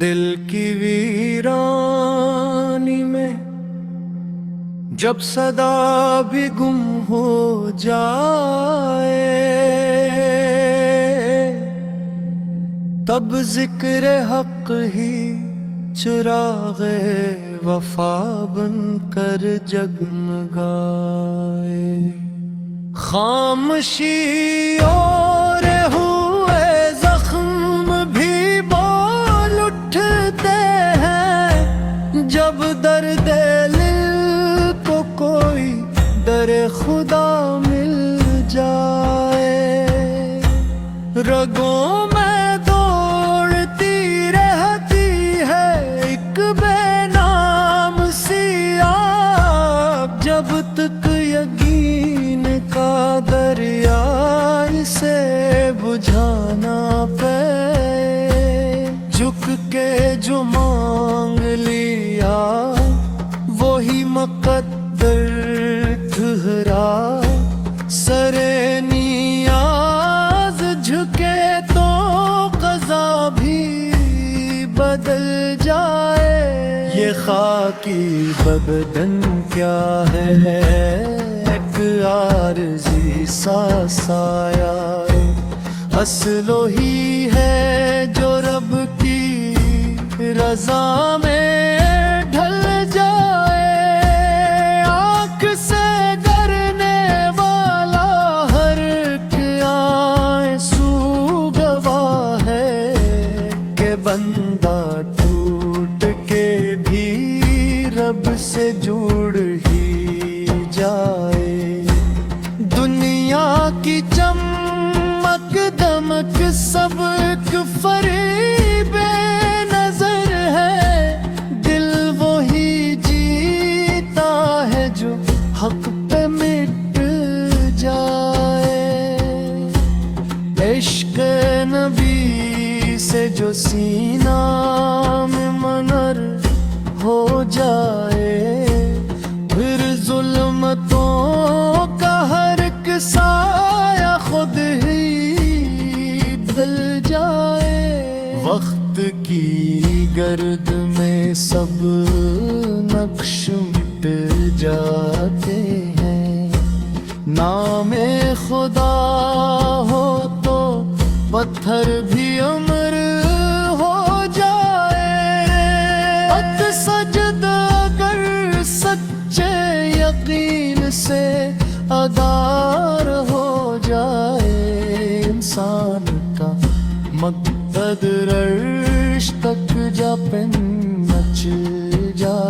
دل کی ویرانی میں جب صدا بھی گم ہو جائے تب ذکر حق ہی چراغ وفا بن کر جگمگائے۔ خاموشی اور ہوئے زخم بھی بول اٹھتے ہیں جب درد دل کو کوئی در خدا مل جائے۔ رگوں میں دوڑتی رہتی ہے ایک بے نام سی آگ، جب تک یقین کا دریا اسے بجھانا پے۔ جھک کے جو مانگ لیا وہی مقدر ٹھہرا، سر نیاز جھکے تو قضا بھی بدل جائے۔ یہ خاکی بدن کیا ہے ایک عارضی سا سایہ، اصل وہی ہے جو رب کی رضا میں ڈھل جائے۔ آنکھ سے گرنے والا ہر آنسو گواہ ہے کہ بندہ ٹوٹ کے بھی رب سے جڑ ہی جائے۔ دنیا کی چمک دمک سب ایک فریب نظر ہے، دل وہی جیتا ہے جو حق پہ مٹ جائے۔ عشق نبی سے جو سینہ میں منر ہو جائے، پھر ظلمتوں کا ہر ایک سایہ خود ہی ڈھل جائے۔ وقت کی گرد میں سب نقش مٹ جاتے ہیں، نام خدا ہو تو پتھر بھی امر ہو جائے۔ ات سجدہ اگر سچے یقین سے ادار ہو جائے، انسان کا مقصد عرش تک جا پن مچ جائے۔